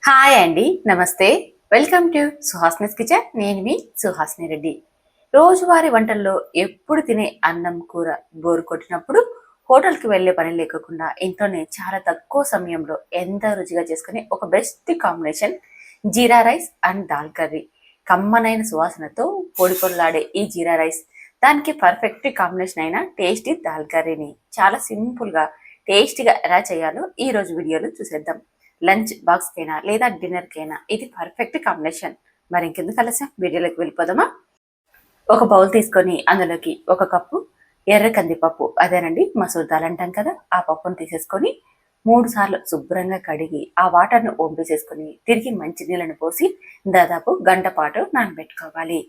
Hi అండి, నమస్తే. Welcome to Suhasini's kitchen. నేను మీ సుహాస్ని రెడ్డి. రోజువారీ వంటల్లో ఎప్పుడు తినే అన్నం కూర బోరు కొట్టినప్పుడు హోటల్కి వెళ్ళే పని లేకుండా ఇంట్లోనే చాలా తక్కువ సమయంలో ఎంత రుచిగా చేసుకునే ఒక best combination jeera rice and dal curry. కమ్మనైన సువాసనతో పొడి పొడిలాడే ఈ జీరా రైస్ దానికి పర్ఫెక్ట్ కాంబినేషన్ అయిన టేస్టీ దాల్ కర్రీని చాలా సింపుల్గా టేస్టీగా ఎలా చేయాలో ఈ రోజు వీడియోలో చూసేద్దాం. లంచ్ బాక్స్కైనా లేదా డిన్నర్కైనా ఇది పర్ఫెక్ట్ కాంబినేషన్. మరి ఇంకెందుకు ఆలస్యం, వీడియోలోకి వెళ్ళిపోదామా? ఒక బౌల్ తీసుకొని అందులోకి ఒక కప్పు ఎర్ర కందిపప్పు, అదేనండి మసూర్ దాల్ అంటాం కదా, ఆ పప్పును తీసేసుకొని 3 సార్లు శుభ్రంగా కడిగి ఆ వాటర్ను వంపేసేసుకొని తిరిగి మంచి నీళ్ళను పోసి దాదాపు గంట పాటు నానబెట్టుకోవాలి.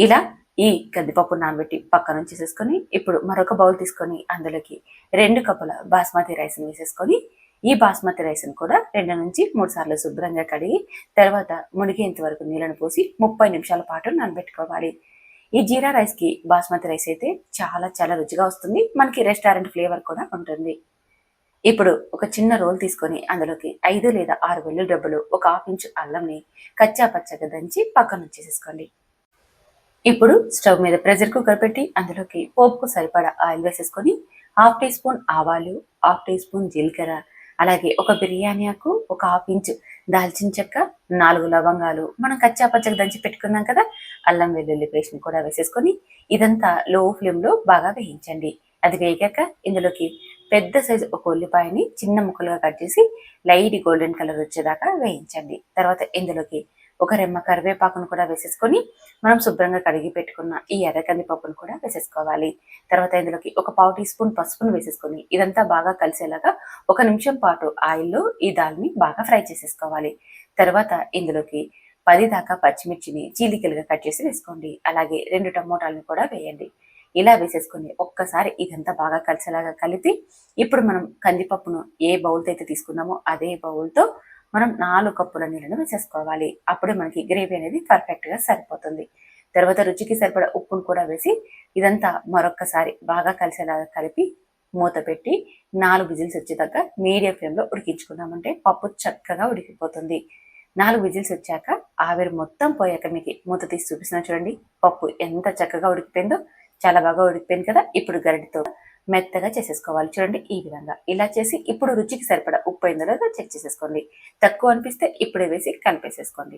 ఇలా ఈ కందిపప్పు నానబెట్టి పక్క నుంచి వేసేసుకొని ఇప్పుడు మరొక బౌల్ తీసుకొని అందులోకి 2 కప్పుల బాస్మతి రైస్ వేసేసుకొని ఈ బాస్మతి రైస్ని కూడా 2 నుంచి 3 సార్లు శుభ్రంగా కడిగి తర్వాత మునిగేంత వరకు నీళ్ళను పోసి 30 నిమిషాల పాటు నానబెట్టుకోవాలి. ఈ జీరా రైస్కి బాస్మతి రైస్ అయితే చాలా చాలా రుచిగా వస్తుంది, మనకి రెస్టారెంట్ ఫ్లేవర్ కూడా ఉంటుంది. ఇప్పుడు ఒక చిన్న రోల్ తీసుకొని అందులోకి 5 లేదా 6 వెల్లుల్లి డబ్బులు, ఒక హాఫ్ ఇంచు అల్లంని కచ్చా పచ్చగా దంచి పక్కన ఉంచేసేసుకోండి. ఇప్పుడు స్టవ్ మీద ప్రెషర్ కుక్కర్ పెట్టి అందులోకి పోపుకు సరిపడా ఆయిల్ వేసేసుకొని 1/2 టీ స్పూన్ ఆవాలు, 1/2 టీ స్పూన్ జీలకర్ర, అలాగే ఒక బిర్యానీ ఆకు, ఒక హాఫ్ ఇంచ్ దాల్చిన చెక్క, 4 లవంగాలు, మనం కచ్చా పచ్చగా దంచి పెట్టుకున్నాం కదా అల్లం వెల్లుల్లి పేస్ట్ని కూడా వేసేసుకొని ఇదంతా లో ఫ్లేమ్లో బాగా వేయించండి. అది వేగాక ఇందులోకి పెద్ద సైజు ఒక ఉల్లిపాయని చిన్న ముక్కలుగా కట్ చేసి లైట్ గోల్డెన్ కలర్ వచ్చేదాకా వేయించండి. తర్వాత ఇందులోకి ఒక రెమ్మ కరివేపాకును కూడా వేసేసుకొని మనం శుభ్రంగా కడిగి పెట్టుకున్న ఈ ఎర్రకంది పప్పును కూడా వేసేసుకోవాలి. తర్వాత ఇందులోకి ఒక 1/4 టీ స్పూన్ పసుపును వేసేసుకొని ఇదంతా బాగా కలిసేలాగా 1 నిమిషం పాటు ఆయిల్లో ఈ దాల్ని బాగా ఫ్రై చేసేసుకోవాలి. తర్వాత ఇందులోకి 10 దాకా పచ్చిమిర్చిని చీలికలుగా కట్ చేసి వేసుకోండి. అలాగే 2 టమోటాలను కూడా వేయండి. ఇలా వేసేసుకొని ఒక్కసారి ఇదంతా బాగా కలిసేలాగా కలిపి ఇప్పుడు మనం కందిపప్పును ఏ బౌల్తో అయితే తీసుకున్నామో అదే బౌల్తో మనం 4 కప్పుల నీళ్ళను వేసేసుకోవాలి. అప్పుడే మనకి గ్రేవీ అనేది పర్ఫెక్ట్గా సరిపోతుంది. తర్వాత రుచికి సరిపడా ఉప్పును కూడా వేసి ఇదంతా మరొక్కసారి బాగా కలిసేలాగా కలిపి మూత పెట్టి 4 విజిల్స్ వచ్చేదాకా మీడియం ఫ్లేమ్లో ఉడికించుకున్నామంటే పప్పు చక్కగా ఉడికిపోతుంది. 4 విజిల్స్ వచ్చాక ఆవిరి మొత్తం పోయాక మీకు మూత తీసి చూపిస్తున్నా చూడండి, పప్పు ఎంత చక్కగా ఉడికిపోయిందో. చాలా బాగా ఉడికిపోయింది కదా. ఇప్పుడు గరిటెతో మెత్తగా చేసేసుకోవాలి. చూడండి ఈ విధంగా. ఇలా చేసి ఇప్పుడు రుచికి సరిపడా ఉప్పు అయిందో లేదో చెక్ చేసేసుకోండి. తక్కువ అనిపిస్తే ఇప్పుడే వేసి కలిపేసేసుకోండి.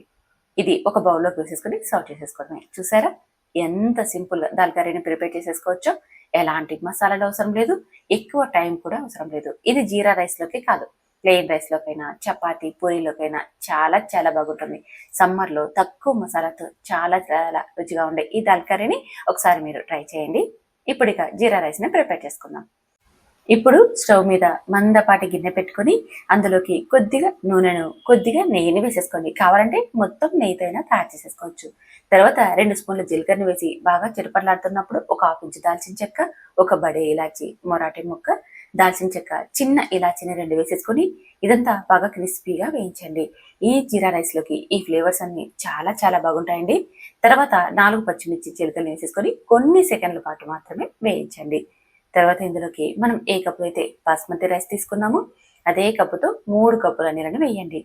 ఇది ఒక బౌల్లోకి వేసేసుకొని సర్వ్ చేసేసుకోవడమే. చూసారా ఎంత సింపుల్గా దాల్ కర్రీని ప్రిపేర్ చేసేసుకోవచ్చో. ఎలాంటి మసాలాలు అవసరం లేదు, ఎక్కువ టైం కూడా అవసరం లేదు. ఇది జీరా రైస్లోకి కాదు, ప్లెయిన్ రైస్లోకైనా చపాతి పూరీలోకైనా చాలా చాలా బాగుంటుంది. సమ్మర్లో తక్కువ మసాలాతో చాలా చాలా రుచిగా ఉండే ఈ దాల్ కర్రీని ఒకసారి మీరు ట్రై చేయండి. ఇప్పుడు ఇక జీరా రైస్ని ప్రిపేర్ చేసుకుందాం. ఇప్పుడు స్టవ్ మీద మందపాటి గిన్నె పెట్టుకొని అందులోకి కొద్దిగా నూనెను, కొద్దిగా నెయ్యిని వేసేసుకోండి. కావాలంటే మొత్తం నెయ్యితో అయినా తయారు చేసేసుకోవచ్చు. తర్వాత 2 స్పూన్ల జీలకర్రని వేసి బాగా చిటపట్లాడుతున్నప్పుడు ఒక హాఫ్ ఇంచు దాల్చిన చెక్క, ఒక బడే ఇలాచి, మొరాటి ముక్క, దాల్చిన చెక్క, చిన్న ఇలాచిని 2 వేసేసుకొని ఇదంతా బాగా క్రిస్పీగా వేయించండి. ఈ జీరా రైస్లోకి ఈ ఫ్లేవర్స్ అన్ని చాలా చాలా బాగుంటాయండి. తర్వాత 4 పచ్చిమిర్చి చిలుకలు వేసేసుకొని కొన్ని సెకండ్ల పాటు మాత్రమే వేయించండి. తర్వాత ఇందులోకి మనం ఏ కప్పు అయితే బాస్మతి రైస్ తీసుకున్నామో అదే కప్పుతో 3 కప్పుల నీళ్ళని వేయండి.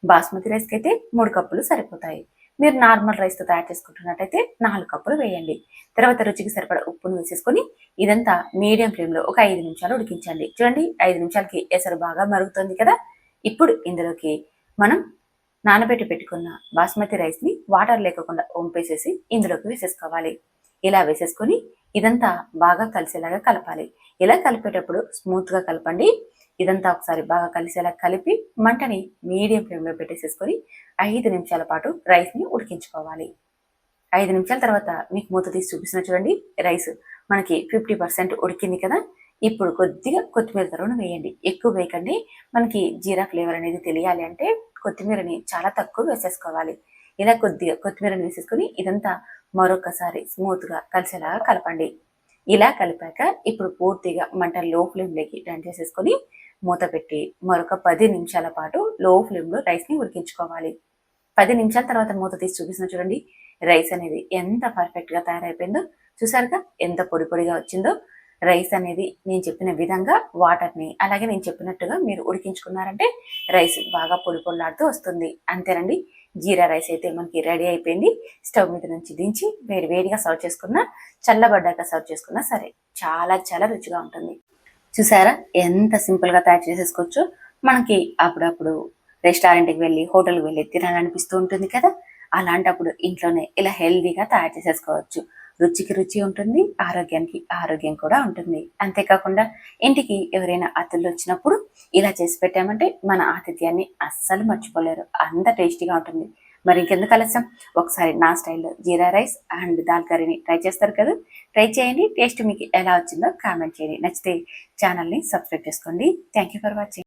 బాస్మతి రైస్కి అయితే 3 కప్పులు సరిపోతాయి. మీరు నార్మల్ రైస్తో తయారు చేసుకుంటున్నట్టయితే 4 కప్పులు వేయండి. తర్వాత రుచికి సరిపడా ఉప్పును వేసేసుకొని ఇదంతా మీడియం ఫ్లేమ్లో ఒక 5 నిమిషాలు ఉడికించండి. చూడండి 5 నిమిషాలకి ఎసరు బాగా మరుగుతుంది కదా. ఇప్పుడు ఇందులోకి మనం నానబెట్టి పెట్టుకున్న బాస్మతి రైస్ని వాటర్ లేకుండా వంపేసేసి ఇందులోకి వేసేసుకోవాలి. ఇలా వేసేసుకొని ఇదంతా బాగా కలిసేలాగా కలపాలి. ఇలా కలిపేటప్పుడు స్మూత్గా కలపండి. ఇదంతా ఒకసారి బాగా కలిసేలా కలిపి మంటని మీడియం ఫ్లేమ్లో పెట్టేసేసుకొని 5 నిమిషాల పాటు రైస్ని ఉడికించుకోవాలి. 5 నిమిషాల తర్వాత మీకు మూత తీసి చూపిస్తున్నా చూడండి, రైస్ మనకి 50% ఉడికింది కదా. ఇప్పుడు కొద్దిగా కొత్తిమీర తరువును వేయండి. ఎక్కువ వేయకండి, మనకి జీరా ఫ్లేవర్ అనేది తెలియాలి అంటే కొత్తిమీరని చాలా తక్కువ వేసేసుకోవాలి. ఇలా కొద్దిగా కొత్తిమీరని వేసేసుకొని ఇదంతా మరొకసారి స్మూత్గా కలిసేలాగా కలపండి. ఇలా కలిపాక ఇప్పుడు పూర్తిగా మంట లో ఫ్లేమ్లోకి టర్న్ చేసేసుకొని మూత పెట్టి మరొక 10 నిమిషాల పాటు లో ఫ్లేమ్లో రైస్ని ఉడికించుకోవాలి. 10 నిమిషాల తర్వాత మూత తీసి చూపిస్తున్నా చూడండి, రైస్ అనేది ఎంత పర్ఫెక్ట్గా తయారైపోయిందో. చూసారుగా ఎంత పొడి పొడిగా వచ్చిందో. రైస్ అనేది నేను చెప్పిన విధంగా వాటర్ని అలాగే నేను చెప్పినట్టుగా మీరు ఉడికించుకున్నారంటే రైస్ బాగా పొడి పొడిలాడుతూ వస్తుంది. అంతేనండి, జీరా రైస్ అయితే మనకి రెడీ అయిపోయింది. స్టవ్ మీద నుంచి దించి వేడి వేడిగా సర్వ్ చేసుకున్నా, చల్లబడ్డాక సర్వ్ చేసుకున్నా సరే చాలా చాలా రుచిగా ఉంటుంది. చూసారా ఎంత సింపుల్గా తయారు చేసేసుకోవచ్చు. మనకి అప్పుడప్పుడు రెస్టారెంట్కి వెళ్ళి హోటల్కి వెళ్ళి తినాలనిపిస్తూ ఉంటుంది కదా, అలాంటప్పుడు ఇంట్లోనే ఇలా హెల్దీగా తయారు చేసేసుకోవచ్చు. రుచికి రుచి ఉంటుంది, ఆరోగ్యానికి ఆరోగ్యం కూడా ఉంటుంది. అంతేకాకుండా ఇంటికి ఎవరైనా అతిథులు వచ్చినప్పుడు ఇలా చేసి పెట్టామంటే మన ఆతిథ్యాన్ని అస్సలు మర్చిపోలేరు, అంత టేస్టీగా ఉంటుంది. మరి ఇంకెందుకు ఆలస్యం, ఒకసారి నా స్టైల్లో జీరా రైస్ అండ్ దాల్ కర్రీని ట్రై చేస్తారు కదా, ట్రై చేయండి. టేస్ట్ మీకు ఎలా వచ్చిందో కామెంట్ చేయండి. నచ్చితే ఛానల్ని సబ్స్క్రైబ్ చేసుకోండి. Thank you for watching.